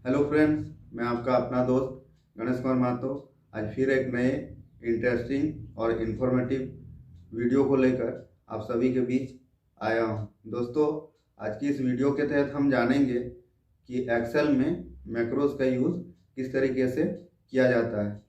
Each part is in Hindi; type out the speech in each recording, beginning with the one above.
हेलो फ्रेंड्स, मैं आपका अपना दोस्त गणेश कुमार महतो आज फिर एक नए इंटरेस्टिंग और इन्फॉर्मेटिव वीडियो को लेकर आप सभी के बीच आया हूं। दोस्तों, आज की इस वीडियो के तहत हम जानेंगे कि एक्सेल में मैक्रोज का यूज़ किस तरीके से किया जाता है।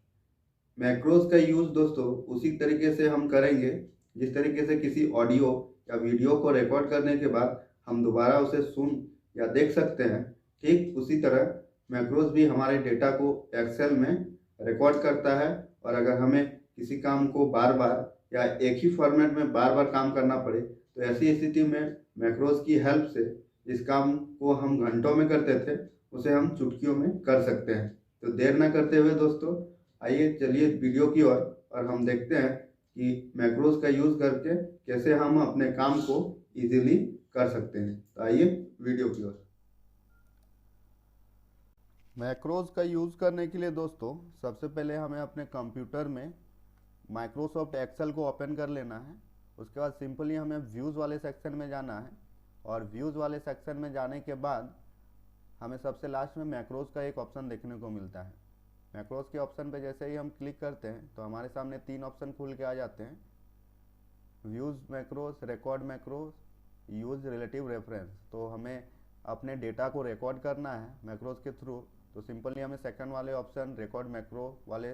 मैक्रोज का यूज़ दोस्तों उसी तरीके से हम करेंगे जिस तरीके से किसी ऑडियो या वीडियो को रिकॉर्ड करने के बाद हम दोबारा उसे सुन या देख सकते हैं। ठीक उसी तरह मैक्रोज भी हमारे डेटा को एक्सेल में रिकॉर्ड करता है, और अगर हमें किसी काम को बार बार या एक ही फॉर्मेट में बार बार काम करना पड़े तो ऐसी स्थिति में मैक्रोज की हेल्प से जिस काम को हम घंटों में करते थे उसे हम चुटकियों में कर सकते हैं। तो देर न करते हुए दोस्तों, आइए चलिए वीडियो की ओर और हम देखते हैं कि मैक्रोज का यूज़ करके कैसे हम अपने काम को इजीली कर सकते हैं। तो आइए वीडियो की ओर। मैक्रोज का यूज़ करने के लिए दोस्तों सबसे पहले हमें अपने कंप्यूटर में माइक्रोसॉफ्ट एक्सेल को ओपन कर लेना है। उसके बाद सिंपली हमें व्यूज़ वाले सेक्शन में जाना है, और व्यूज़ वाले सेक्शन में जाने के बाद हमें सबसे लास्ट में मैक्रोज का एक ऑप्शन देखने को मिलता है। मैक्रोज के ऑप्शन पे जैसे ही हम क्लिक करते हैं तो हमारे सामने तीन ऑप्शन खुल के आ जाते हैं: views macros, record macros, use relative reference. तो हमें अपने डेटा को रिकॉर्ड करना है मैक्रोज के थ्रू, तो सिंपली हमें सेकंड वाले ऑप्शन रिकॉर्ड मैक्रो वाले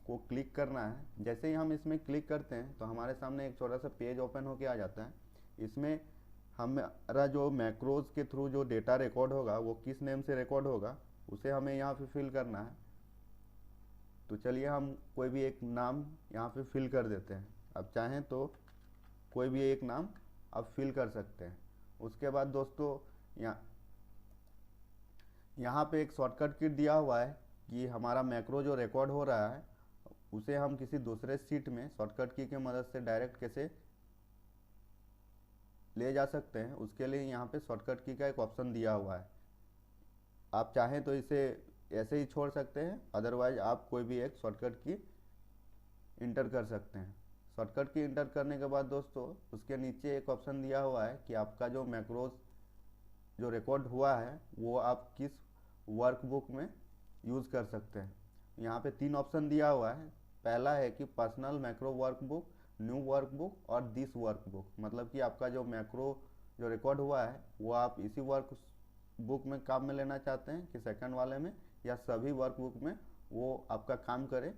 को क्लिक करना है। जैसे ही हम इसमें क्लिक करते हैं तो हमारे सामने एक छोटा सा पेज ओपन होके आ जाता है। इसमें हमारा जो मैक्रोज के थ्रू जो डेटा रिकॉर्ड होगा वो किस नेम से रिकॉर्ड होगा उसे हमें यहाँ पे फिल करना है। तो चलिए हम कोई भी एक नाम यहाँ पे फिल कर देते हैं। अब चाहें तो कोई भी एक नाम आप फिल कर सकते हैं। उसके बाद दोस्तों यहाँ पे एक शॉर्टकट की दिया हुआ है कि हमारा मैक्रो जो रिकॉर्ड हो रहा है उसे हम किसी दूसरे सीट में शॉर्टकट की मदद से डायरेक्ट कैसे ले जा सकते हैं, उसके लिए यहाँ पे शॉर्टकट की का एक ऑप्शन दिया हुआ है। आप चाहें तो इसे ऐसे ही छोड़ सकते हैं, अदरवाइज आप कोई भी एक शॉर्टकट की इंटर कर सकते हैं। शॉर्टकट की इंटर करने के बाद दोस्तों उसके नीचे एक ऑप्शन दिया हुआ है कि आपका जो मैक्रोज जो रिकॉर्ड हुआ है वो आप किस वर्कबुक में यूज़ कर सकते हैं। यहाँ पे तीन ऑप्शन दिया हुआ है। पहला है कि personal macro workbook, new workbook और दिस वर्कबुक। मतलब कि आपका जो मैक्रो जो रिकॉर्ड हुआ है वो आप इसी वर्क बुक में काम में लेना चाहते हैं कि सेकंड वाले में, या सभी वर्कबुक में वो आपका काम करे,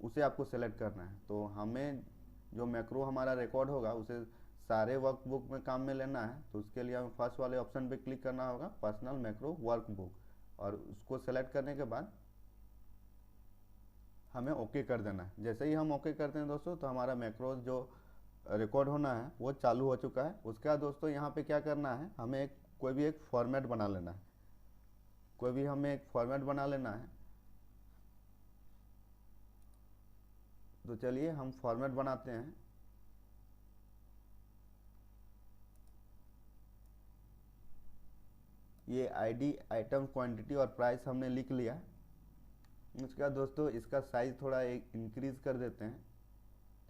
उसे आपको सेलेक्ट करना है। तो हमें जो मैक्रो हमारा रिकॉर्ड होगा उसे सारे वर्कबुक में काम में लेना है, तो उसके लिए हमें फर्स्ट वाले ऑप्शन पे क्लिक करना होगा, पर्सनल मैक्रो वर्कबुक, और उसको सेलेक्ट करने के बाद हमें ओके कर देना है। जैसे ही हम ओके करते हैं दोस्तों तो हमारा मैक्रोज जो रिकॉर्ड होना है वो चालू हो चुका है। उसके बाद दोस्तों यहाँ पे क्या करना है, हमें कोई भी एक फॉर्मेट बना लेना है। कोई भी हमें एक फॉर्मेट बना लेना है। तो चलिए हम फॉर्मेट बनाते हैं। ये आईडी, आइटम, क्वांटिटी और प्राइस हमने लिख लिया। उसके बाद दोस्तों इसका साइज़ थोड़ा एक इंक्रीज़ कर देते हैं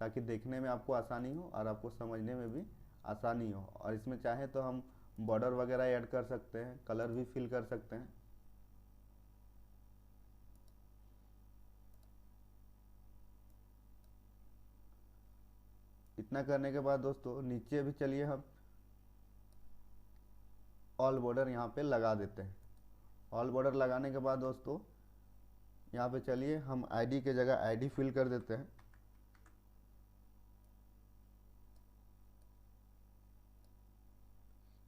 ताकि देखने में आपको आसानी हो और आपको समझने में भी आसानी हो। और इसमें चाहे तो हम बॉर्डर वगैरह ऐड कर सकते हैं, कलर भी फिल कर सकते हैं। इतना करने के बाद दोस्तों नीचे भी चलिए हम ऑल बॉर्डर यहाँ पे लगा देते हैं। ऑल बॉर्डर लगाने के बाद दोस्तों यहाँ पे चलिए हम आईडी के जगह आईडी फिल कर देते हैं।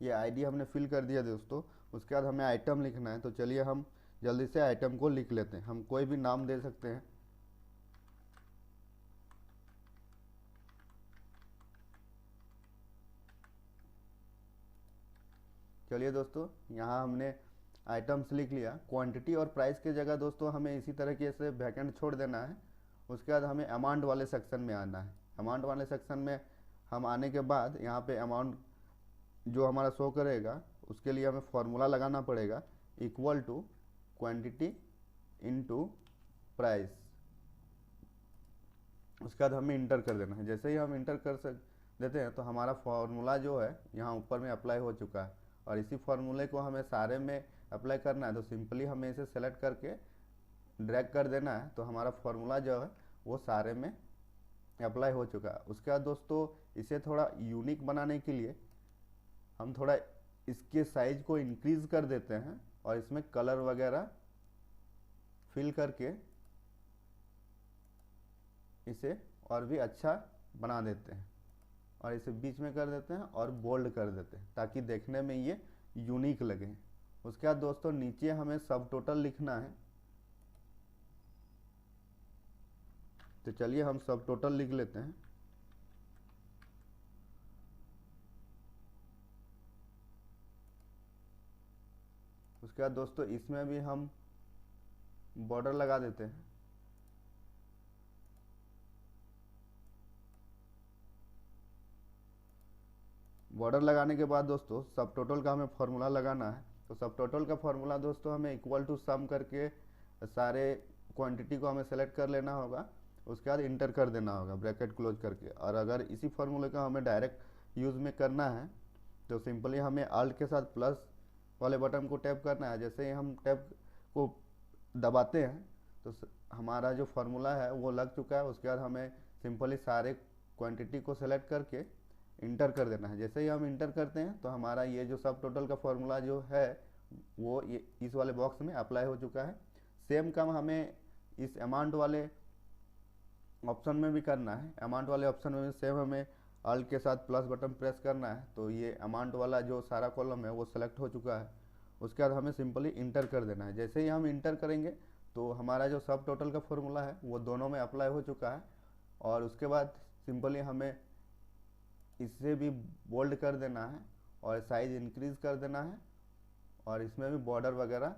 ये आईडी हमने फिल कर दिया दोस्तों। उसके बाद हमें आइटम लिखना है, तो चलिए हम जल्दी से आइटम को लिख लेते हैं। हम कोई भी नाम दे सकते हैं। चलिए दोस्तों यहाँ हमने आइटम्स लिख लिया। क्वांटिटी और प्राइस की जगह दोस्तों हमें इसी तरीके से वैकेंट छोड़ देना है। उसके बाद हमें अमाउंट वाले सेक्शन में आना है। अमाउंट वाले सेक्शन में हम आने के बाद यहाँ पे अमाउंट जो हमारा शो करेगा उसके लिए हमें फॉर्मूला लगाना पड़ेगा, equal to quantity into price. उसके बाद हमें इंटर कर देना है। जैसे ही हम इंटर कर देते हैं तो हमारा फॉर्मूला जो है यहाँ ऊपर में अप्लाई हो चुका है। और इसी फॉर्मूले को हमें सारे में अप्लाई करना है। तो सिंपली हमें इसे सेलेक्ट करके ड्रैग कर देना है, तो हमारा फॉर्मूला जो है वो सारे में अप्लाई हो चुका है। उसके बाद दोस्तों इसे थोड़ा यूनिक बनाने के लिए हम थोड़ा इसके साइज को इंक्रीज कर देते हैं और इसमें कलर वगैरह फिल करके इसे और भी अच्छा बना देते हैं और इसे बीच में कर देते हैं और बोल्ड कर देते हैं ताकि देखने में ये यूनिक लगे। उसके बाद दोस्तों नीचे हमें सब टोटल लिखना है, तो चलिए हम सब टोटल लिख लेते हैं। उसके बाद दोस्तों इसमें भी हम बॉर्डर लगा देते हैं। बॉर्डर लगाने के बाद दोस्तों सब टोटल का हमें फॉर्मूला लगाना है। तो सब टोटल का फॉर्मूला दोस्तों हमें इक्वल टू सम करके सारे क्वांटिटी को हमें सेलेक्ट कर लेना होगा। उसके बाद इंटर कर देना होगा ब्रैकेट क्लोज करके। और अगर इसी फॉर्मूले का हमें डायरेक्ट यूज़ में करना है तो सिंपली हमें अल्ट के साथ प्लस वाले बटन को टैप करना है। जैसे ही हम टैप को दबाते हैं तो हमारा जो फार्मूला है वो लग चुका है। उसके बाद हमें सिंपली सारे क्वांटिटी को सेलेक्ट करके इंटर कर देना है। जैसे ही हम इंटर करते हैं तो हमारा ये जो सब टोटल का फॉर्मूला जो है वो ये इस वाले बॉक्स में अप्लाई हो चुका है। सेम काम हमें इस अमाउंट वाले ऑप्शन में भी करना है। अमाउंट वाले ऑप्शन में सेम हमें अल्ट के साथ प्लस बटन प्रेस करना है। तो ये अमाउंट वाला जो सारा कॉलम है वो सेलेक्ट हो चुका है। उसके बाद हमें सिंपली इंटर कर देना है। जैसे ही हम इंटर करेंगे तो हमारा जो सब टोटल का फॉर्मूला है वो दोनों में अप्लाई हो चुका है। और उसके बाद सिंपली हमें इसे भी बोल्ड कर देना है और साइज इंक्रीज कर देना है और इसमें भी बॉर्डर वगैरह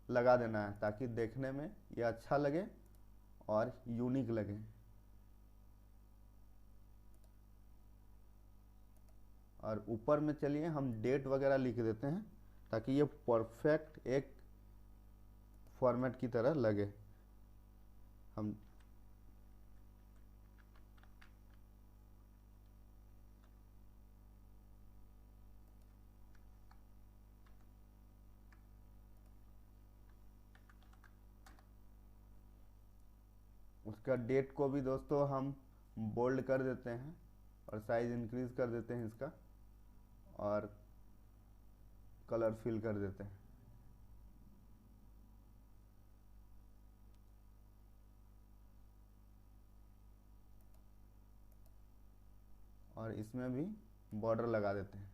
लगा देना है ताकि देखने में ये अच्छा लगे और यूनिक लगे। और ऊपर में चलिए हम डेट वगैरह लिख देते हैं ताकि ये परफेक्ट एक फॉर्मेट की तरह लगे। हम उसका डेट को भी दोस्तों हम बोल्ड कर देते हैं और साइज इंक्रीज कर देते हैं इसका और कलर फिल कर देते हैं। और इसमें भी बॉर्डर लगा देते हैं।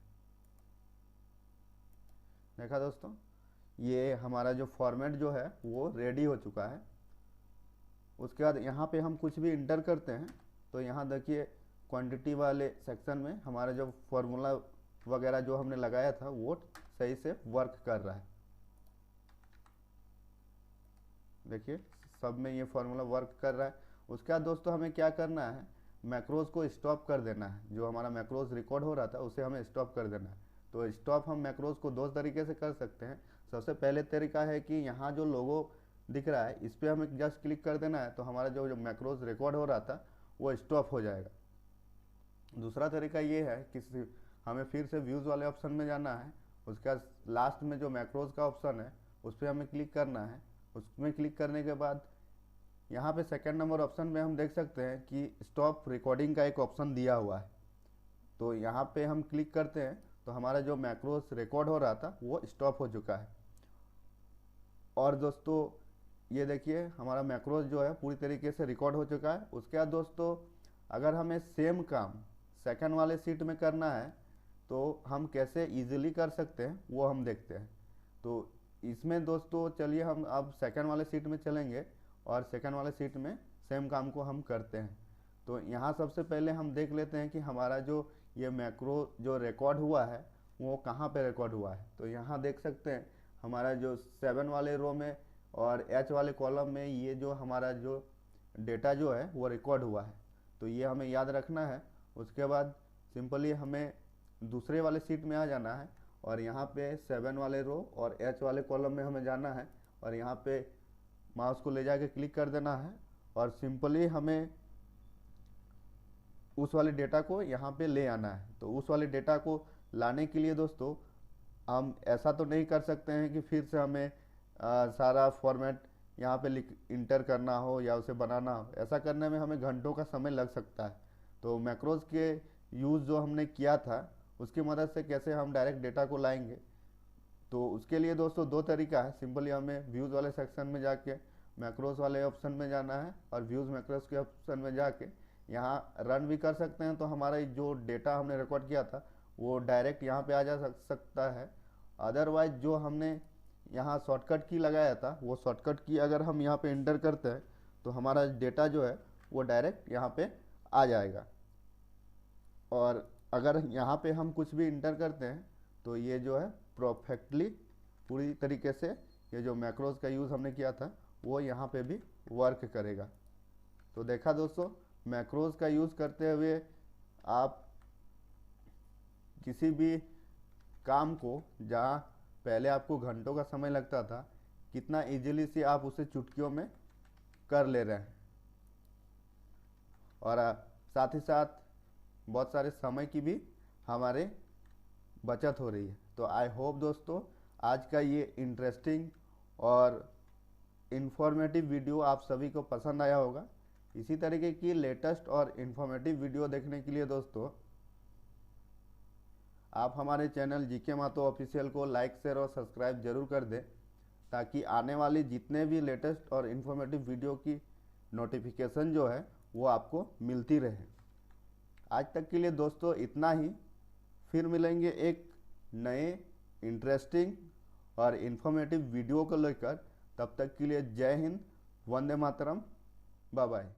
देखा दोस्तों, ये हमारा जो फॉर्मेट जो है वो रेडी हो चुका है। उसके बाद यहाँ पे हम कुछ भी इंटर करते हैं तो यहाँ देखिए क्वांटिटी वाले सेक्शन में हमारा जो फॉर्मूला वगैरह जो हमने लगाया था वो सही से वर्क कर रहा है। देखिए सब में ये फार्मूला वर्क कर रहा है। उसके बाद दोस्तों हमें क्या करना है, मैक्रोज को स्टॉप कर देना है। जो हमारा मैक्रोज रिकॉर्ड हो रहा था उसे हमें स्टॉप कर देना है। तो स्टॉप हम मैक्रोज को दो तरीके से कर सकते हैं। सबसे पहले तरीका है कि यहाँ जो लोगो दिख रहा है इस पर हमें जस्ट क्लिक कर देना है तो हमारा जो मैक्रोज रिकॉर्ड हो रहा था वो स्टॉप हो जाएगा। दूसरा तरीका ये है कि हमें फिर से व्यूज़ वाले ऑप्शन में जाना है। उसके बाद लास्ट में जो मैक्रोज का ऑप्शन है उस पर हमें क्लिक करना है। उसमें क्लिक करने के बाद यहाँ पे सेकंड नंबर ऑप्शन में हम देख सकते हैं कि स्टॉप रिकॉर्डिंग का एक ऑप्शन दिया हुआ है। तो यहाँ पे हम क्लिक करते हैं तो हमारा जो मैक्रोज रिकॉर्ड हो रहा था वो स्टॉप हो चुका है। और दोस्तों ये देखिए हमारा मैक्रोज जो है पूरी तरीके से रिकॉर्ड हो चुका है। उसके बाद दोस्तों अगर हमें सेम काम सेकंड वाले सीट में करना है तो हम कैसे इजीली कर सकते हैं वो हम देखते हैं। तो इसमें दोस्तों चलिए हम अब सेकंड वाले सीट में चलेंगे और सेकंड वाले सीट में सेम काम को हम करते हैं। तो यहाँ सबसे पहले हम देख लेते हैं कि हमारा जो ये मैक्रो जो रिकॉर्ड हुआ है वो कहाँ पे रिकॉर्ड हुआ है। तो यहाँ देख सकते हैं हमारा जो 7 वाले रो में और H वाले कॉलम में ये जो हमारा जो डेटा जो है वो रिकॉर्ड हुआ है। तो ये हमें याद रखना है। उसके बाद सिंपली हमें दूसरे वाले सीट में आ जाना है और यहाँ पे 7 वाले रो और H वाले कॉलम में हमें जाना है और यहाँ पे माउस को ले जाके क्लिक कर देना है और सिंपली हमें उस वाले डेटा को यहाँ पे ले आना है। तो उस वाले डेटा को लाने के लिए दोस्तों हम ऐसा तो नहीं कर सकते हैं कि फिर से हमें सारा फॉर्मेट यहाँ पे लिख इंटर करना हो या उसे बनाना हो। ऐसा करने में हमें घंटों का समय लग सकता है। तो मैक्रोज के यूज़ जो हमने किया था उसकी मदद से कैसे हम डायरेक्ट डेटा को लाएंगे, तो उसके लिए दोस्तों दो तरीका है। सिंपली हमें व्यूज़ वाले सेक्शन में जाके मैक्रोज वाले ऑप्शन में जाना है और व्यूज़ मैक्रोज के ऑप्शन में जाके यहाँ रन भी कर सकते हैं। तो हमारा जो डेटा हमने रिकॉर्ड किया था वो डायरेक्ट यहाँ पे आ जा सकता है। अदरवाइज जो हमने यहाँ शॉर्टकट की लगाया था वो शॉर्टकट की अगर हम यहाँ पे इंटर करते हैं तो हमारा डेटा जो है वो डायरेक्ट यहाँ पे आ जाएगा। और अगर यहाँ पे हम कुछ भी इंटर करते हैं तो ये जो है परफेक्टली पूरी तरीके से ये जो मैक्रोज का यूज़ हमने किया था वो यहाँ पे भी वर्क करेगा। तो देखा दोस्तों, मैक्रोज का यूज़ करते हुए आप किसी भी काम को जहाँ पहले आपको घंटों का समय लगता था, कितना इजीली से आप उसे चुटकियों में कर ले रहे हैं। और साथ ही साथ बहुत सारे समय की भी हमारे बचत हो रही है। तो आई होप दोस्तों आज का ये इंटरेस्टिंग और इन्फॉर्मेटिव वीडियो आप सभी को पसंद आया होगा। इसी तरीके की लेटेस्ट और इन्फॉर्मेटिव वीडियो देखने के लिए दोस्तों आप हमारे चैनल जीके महतो ऑफिशियल को लाइक शेयर और सब्सक्राइब जरूर कर दें, ताकि आने वाली जितने भी लेटेस्ट और इन्फॉर्मेटिव वीडियो की नोटिफिकेशन जो है वो आपको मिलती रहे। आज तक के लिए दोस्तों इतना ही। फिर मिलेंगे एक नए इंटरेस्टिंग और इन्फॉर्मेटिव वीडियो को लेकर। तब तक के लिए जय हिंद, वंदे मातरम, बाय बाय।